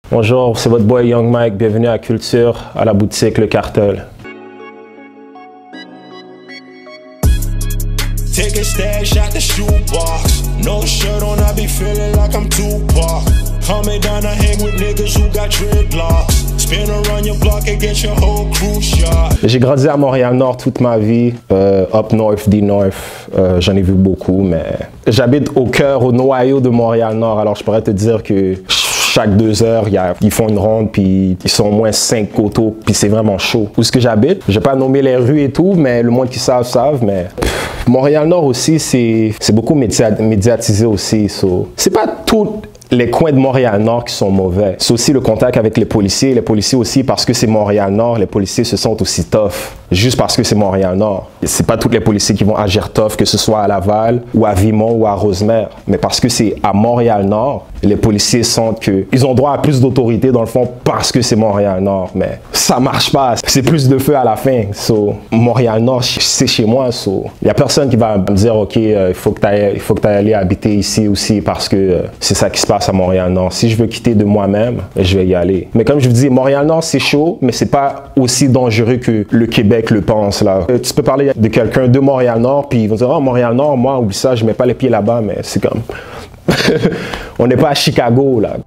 Bonjour, c'est votre boy Young Mike, bienvenue à Culture, à la boutique Le Cartel. Take a stash out the shoebox. No shirt on, I be feeling like I'm Tupac. Coming down to hang with niggas who got dreadlocks. Spin around your block and get your whole crew shot. J'ai grandi à Montréal-Nord toute ma vie, up north, D-North, j'en ai vu beaucoup, mais j'habite au cœur, au noyau de Montréal-Nord, alors je pourrais te dire que chaque 2 heures, ils font une ronde, puis ils sont au moins 5 coteaux, puis c'est vraiment chaud. Où est-ce que j'habite? Je vais pas nommer les rues et tout, mais le monde qui savent, mais Montréal-Nord aussi, c'est beaucoup médiatisé aussi. So. C'est pas tout les coins de Montréal-Nord qui sont mauvais. C'est aussi le contact avec les policiers aussi, parce que c'est Montréal-Nord, les policiers se sentent aussi tough, juste parce que c'est Montréal-Nord. C'est pas tous les policiers qui vont agir tough, que ce soit à Laval, ou à Vimont, ou à Rosemère, mais parce que c'est à Montréal-Nord, les policiers sentent qu'ils ont droit à plus d'autorité, dans le fond, parce que c'est Montréal-Nord, mais ça marche pas, c'est plus de feu à la fin. So, Montréal-Nord, c'est chez moi, so, y a personne qui va me dire, OK, il faut que tu ailles aller habiter ici aussi, parce que c'est ça qui se passe à Montréal-Nord. Si je veux quitter de moi-même, je vais y aller. Mais comme je vous dis, Montréal-Nord, c'est chaud, mais c'est pas aussi dangereux que le Québec le pense, là. Tu peux parler de quelqu'un de Montréal-Nord, puis ils vont dire, oh, Montréal-Nord, moi, oublie ça, je mets pas les pieds là-bas, mais c'est comme... On n'est pas à Chicago, là.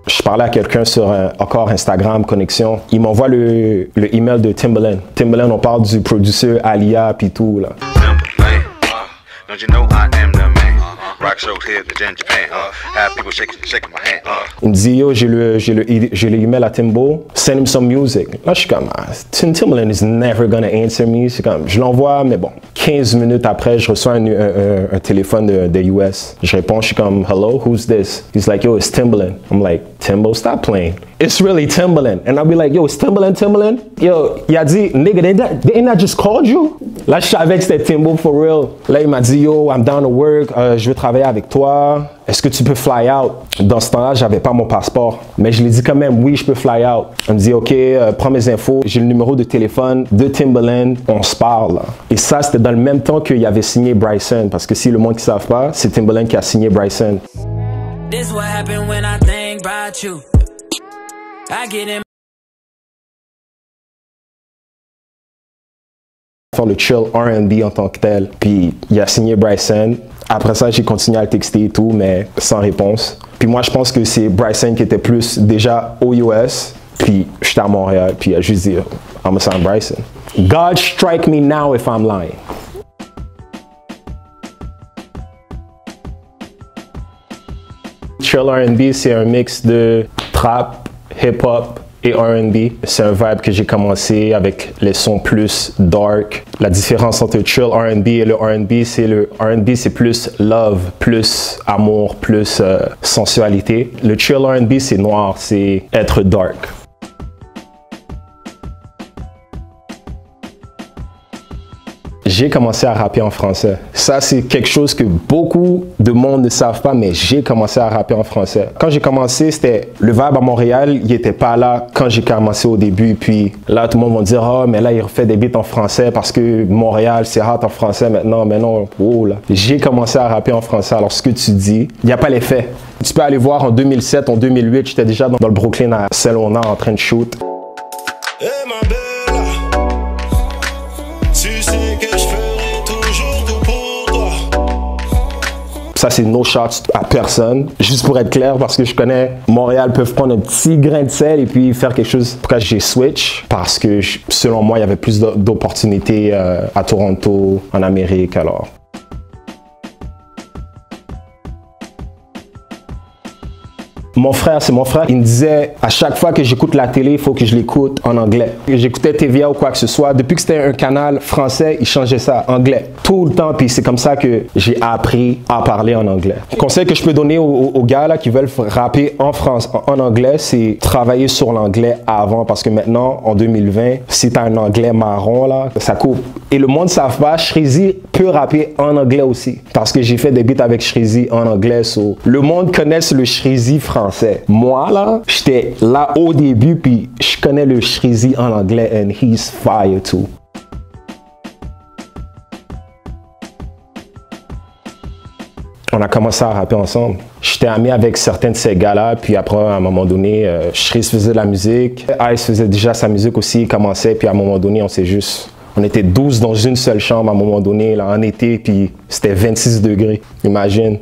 Je parlais à quelqu'un sur encore Instagram, connexion. Il m'envoie le email de Timbaland. Timbaland, on parle du producer Alia puis tout, là. Il me dit, yo, j'ai le email à Timbo, send him some music. Là, je suis comme, Timbaland is never gonna answer me. Comme, je l'envoie, mais bon, 15 minutes après, je reçois un téléphone de US. Je réponds, je suis comme, hello, who's this? He's like, yo, it's Timbaland. I'm like, Timbo, stop playing. It's really Timbaland. And I'll be like, yo, it's Timbaland? Yo, il a dit, nigga, didn't I just called you? Là, je savais que c'était Timbo for real. Là, il m'a dit, yo, I'm down to work, je veux travailler avec toi. Est-ce que tu peux fly out? Dans ce temps-là, j'avais pas mon passeport. Mais je lui ai dit quand même, oui, je peux fly out. Il me dit, OK, prends mes infos. J'ai le numéro de téléphone de Timbaland. On se parle. Là. Et ça, c'était dans le même temps qu'il avait signé Bryson. Parce que si le monde qui ne savent pas, c'est Timbaland qui a signé Bryson. This what happened when I think about you. I get in. Faire le chill R&B en tant que tel. Puis il a signé Bryson. Après ça, j'ai continué à le texter et tout, mais sans réponse. Puis moi, je pense que c'est Bryson qui était plus déjà aux US. Puis j'étais à Montréal. Puis il a juste dit, I'm gonna sign Bryson. God strike me now if I'm lying. Chill R&B, c'est un mix de trap, hip-hop et R&B. C'est un vibe que j'ai commencé avec les sons plus dark. La différence entre chill R&B et le R&B, c'est plus love, plus amour, plus sensualité. Le chill R&B, c'est noir, c'est être dark. J'ai commencé à rapper en français. Ça, c'est quelque chose que beaucoup de monde ne savent pas, mais j'ai commencé à rapper en français. Quand j'ai commencé, c'était le vibe à Montréal, il n'était pas là quand j'ai commencé au début. Puis là, tout le monde va dire, oh, mais là, il refait des beats en français parce que Montréal, c'est hot en français maintenant. Mais non, oh là. J'ai commencé à rapper en français. Alors, ce que tu dis, il n'y a pas l'effet. Tu peux aller voir en 2007, en 2008, j'étais déjà dans le Brooklyn à Selona en train de shoot. Hey, ma belle, tu sais que je ferai toujours tout pour toi. Ça, c'est no shots à personne. Juste pour être clair, parce que je connais Montréal peuvent prendre un petit grain de sel et puis faire quelque chose. Pourquoi j'ai switch? Parce que selon moi, il y avait plus d'opportunités à Toronto, en Amérique, alors. Mon frère, c'est mon frère, il me disait à chaque fois que j'écoute la télé, il faut que je l'écoute en anglais. J'écoutais TVA ou quoi que ce soit, depuis que c'était un canal français, il changeait ça en anglais. Tout le temps, puis c'est comme ça que j'ai appris à parler en anglais. Le conseil que je peux donner aux gars là, qui veulent rapper en France, en anglais, c'est travailler sur l'anglais avant, parce que maintenant, en 2020, si t'as un anglais marron, là, ça coupe. Et le monde ne savent pas, Shreezy peut rapper en anglais aussi, parce que j'ai fait des beats avec Shreezy en anglais. So, le monde connaît le Shreezy français. Moi, là, j'étais là au début, puis je connais le Shreezy en anglais, and he's fire too. on a commencé à rapper ensemble. J'étais ami avec certains de ces gars-là, puis après, à un moment donné, Shreeze faisait de la musique, Ice faisait déjà sa musique aussi, il commençait, puis à un moment donné, on était 12 dans une seule chambre à un moment donné, là, en été, puis c'était 26 degrés, imagine.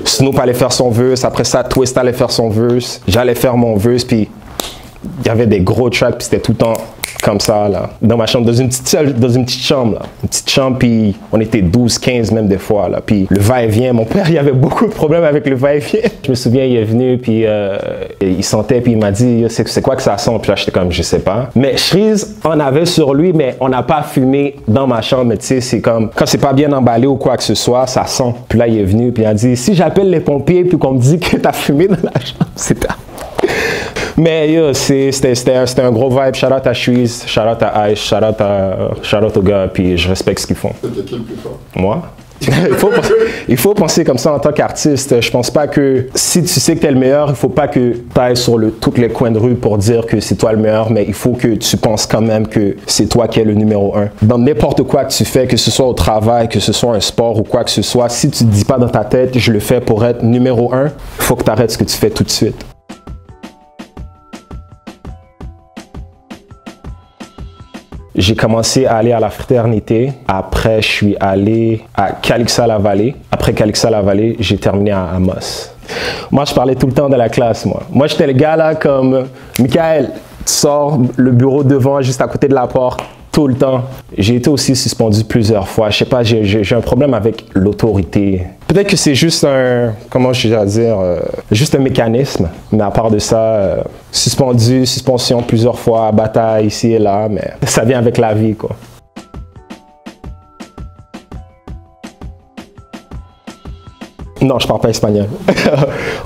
Snoop allait faire son verse, après ça, Twist allait faire son verse, j'allais faire mon verse, puis il y avait des gros tracks, puis c'était tout le temps comme ça, là, dans ma chambre, dans une petite chambre, là. Une petite chambre, puis on était 12, 15 même des fois, là. Puis le va-et-vient, mon père, il avait beaucoup de problèmes avec le va-et-vient. Je me souviens, il est venu, puis il sentait, puis il m'a dit, c'est quoi que ça sent? Puis là, j'étais comme, je sais pas. Mais Shreeze en avait sur lui, mais on n'a pas fumé dans ma chambre, mais tu sais, c'est comme, quand c'est pas bien emballé ou quoi que ce soit, ça sent. Puis là, il est venu, puis il a dit, si j'appelle les pompiers, puis qu'on me dit que t'as fumé dans la chambre, c'est pas... Mais yo, c'était un gros vibe. Shout out à Shreeze, shout out à Ice, shout out aux gars, puis je respecte ce qu'ils font. C'était qui le plus fort? Moi? il faut penser comme ça en tant qu'artiste. Je pense pas que si tu sais que tu es le meilleur, il faut pas que tu ailles sur tous les coins de rue pour dire que c'est toi le meilleur, mais il faut que tu penses quand même que c'est toi qui es le numéro 1. Dans n'importe quoi que tu fais, que ce soit au travail, que ce soit un sport ou quoi que ce soit, si tu te dis pas dans ta tête, je le fais pour être numéro 1, il faut que tu arrêtes ce que tu fais tout de suite. J'ai commencé à aller à la fraternité. Après, je suis allé à Calixa-la-Vallée. Après Calixa-la-Vallée, j'ai terminé à Amos. Moi, je parlais tout le temps de la classe, moi. Moi, j'étais le gars là comme, Michael, tu sors le bureau devant, juste à côté de la porte. Tout le temps. J'ai été aussi suspendu plusieurs fois. Je sais pas, j'ai un problème avec l'autorité. Peut-être que c'est juste juste un mécanisme. Mais à part de ça, suspension plusieurs fois, bataille ici et là, mais ça vient avec la vie, quoi. Non, je parle pas espagnol.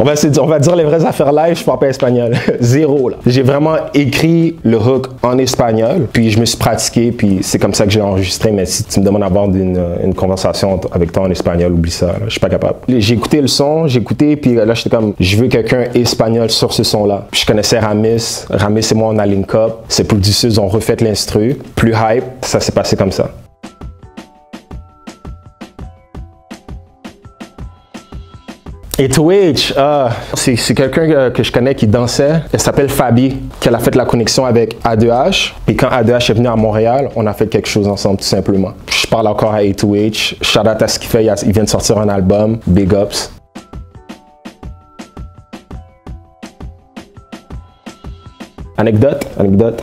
on va dire les vraies affaires live, je parle pas espagnol. Zéro, là. J'ai vraiment écrit le hook en espagnol, puis je me suis pratiqué, puis c'est comme ça que j'ai enregistré. Mais si tu me demandes d'avoir une conversation avec toi en espagnol, oublie ça, là. Je suis pas capable. J'ai écouté le son, puis là, j'étais comme, je veux quelqu'un espagnol sur ce son-là. Puis je connaissais Ramis et moi, on a link up. Ces producteurs ont refait l'instru. Plus hype, ça s'est passé comme ça. A2H, c'est quelqu'un que je connais qui dansait. Elle s'appelle Fabi, qu'elle a fait la connexion avec A2H. Et quand A2H est venu à Montréal, on a fait quelque chose ensemble, tout simplement. Je parle encore à A2H. Shout out à ce qu'il fait, il vient de sortir un album, Big Ups. Anecdote.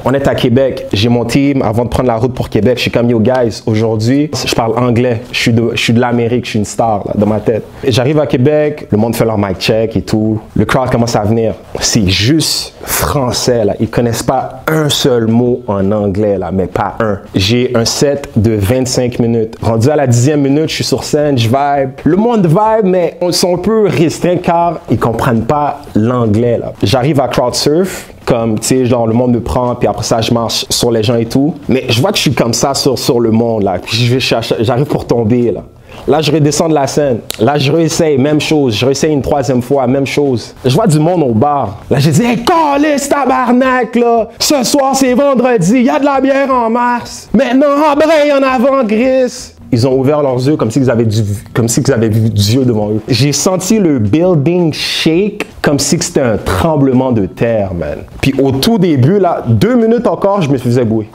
On est à Québec. J'ai mon team avant de prendre la route pour Québec. Je suis comme yo guys. Aujourd'hui, je parle anglais. Je suis de l'Amérique. Je suis une star là, dans ma tête. J'arrive à Québec. Le monde fait leur mic check et tout. Le crowd commence à venir. C'est juste français là. Ils connaissent pas un seul mot en anglais là, mais pas un. J'ai un set de 25 minutes. Rendu à la 10e minute, je suis sur scène, je vibe. Le monde vibe, mais ils sont un peu restreints car ils comprennent pas l'anglais là. J'arrive à crowd surf. Comme, tu sais, genre, le monde me prend, puis après ça, je marche sur les gens et tout. Mais je vois que je suis comme ça sur le monde, là. Puis j'arrive pour tomber, là. Là, je redescends de la scène. Là, je réessaye, même chose. Je réessaye une 3e fois, même chose. Je vois du monde au bar. Là, j'ai dit, hey, calisse, tabarnak, là. Ce soir, c'est vendredi. Il y a de la bière en mars. Maintenant, embraye en avant, Gris. Ils ont ouvert leurs yeux comme s'ils avaient vu Dieu devant eux. J'ai senti le building shake comme si c'était un tremblement de terre, man. Puis au tout début, là, 2 minutes encore, je me faisais bouer.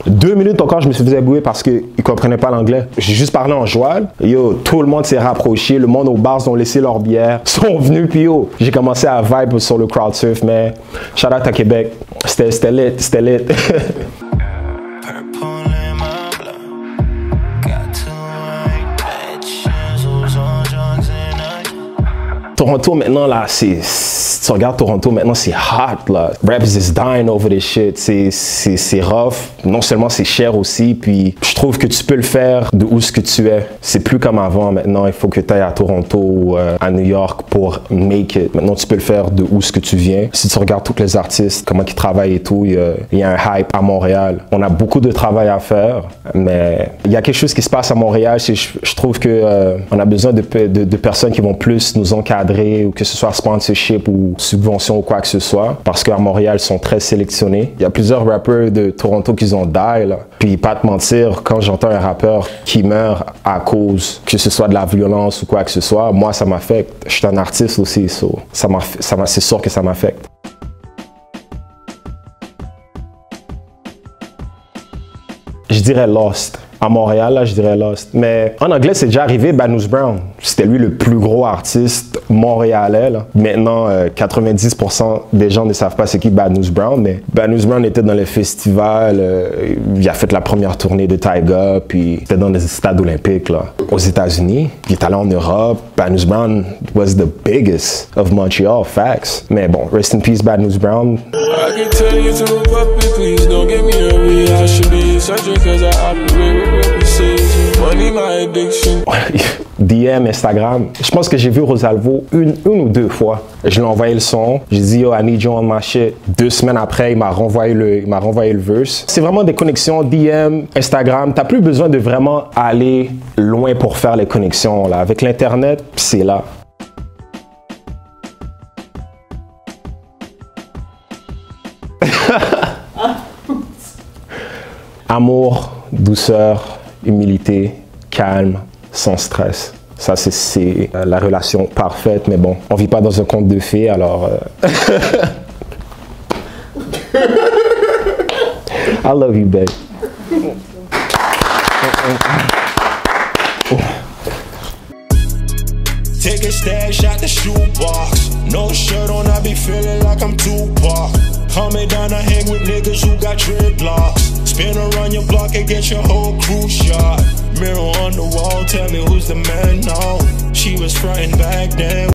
2 minutes encore, je me faisais bouer parce qu'ils ne comprenaient pas l'anglais. J'ai juste parlé en joual. Yo, tout le monde s'est rapproché. Le monde aux bars ont laissé leur bière. Sont venus, puis yo, j'ai commencé à vibe sur le crowd surf, mais shout out à Québec. C'était lit. Toronto maintenant là, si tu regardes Toronto maintenant, c'est hot là. Raps is dying over this shit. C'est rough. Non seulement c'est cher aussi, puis je trouve que tu peux le faire de où ce que tu es. C'est plus comme avant maintenant. Il faut que tu ailles à Toronto ou à New York pour make it. Maintenant tu peux le faire de où ce que tu viens. Si tu regardes tous les artistes, comment ils travaillent et tout, il y a un hype à Montréal. On a beaucoup de travail à faire, mais il y a quelque chose qui se passe à Montréal. Je trouve que on a besoin de personnes qui vont plus nous encadrer encadré, ou que ce soit sponsorship ou subvention ou quoi que ce soit, parce qu'à Montréal, ils sont très sélectionnés. Il y a plusieurs rappeurs de Toronto qui ont die, là. Puis pas te mentir, quand j'entends un rappeur qui meurt à cause que ce soit de la violence ou quoi que ce soit, moi, ça m'affecte. Je suis un artiste aussi, so c'est sûr que ça m'affecte. Je dirais Lost. À Montréal, là, je dirais Lost. Mais en anglais, c'est déjà arrivé, Bad News Brown. C'était lui le plus gros artiste montréalais, là. Maintenant, 90% des gens ne savent pas c'est qui Bad News Brown, mais Bad News Brown était dans les festivals, il a fait la première tournée de Tyga, puis c'était dans les stades olympiques, là. Aux États-Unis, il est allé en Europe. Bad News Brown was the biggest of Montreal, facts. Mais bon, rest in peace, Bad News Brown. I can tell you to move up, please don't get me hurry. I should be surgery cause I operate. DM, Instagram. Je pense que j'ai vu Rosalvo une ou deux fois. Je lui ai envoyé le son. J'ai dit, yo, I need you on my shit. 2 semaines après, il m'a renvoyé le verse. C'est vraiment des connexions DM, Instagram. T'as plus besoin de vraiment aller loin pour faire les connexions, là. Avec l'Internet, c'est là. Amour, douceur, humilité, calme, sans stress. Ça, c'est la relation parfaite, mais bon, on vit pas dans un conte de fées, alors... I love you, babe. Take a stash out the shoebox. No shirt on, I be feeling like I'm Tupac. Coming down to hang with niggas who got dreadlocks. Spin around your block and get your whole crew shot. Mirror on the wall, tell me who's the man now. She was frontin' back then.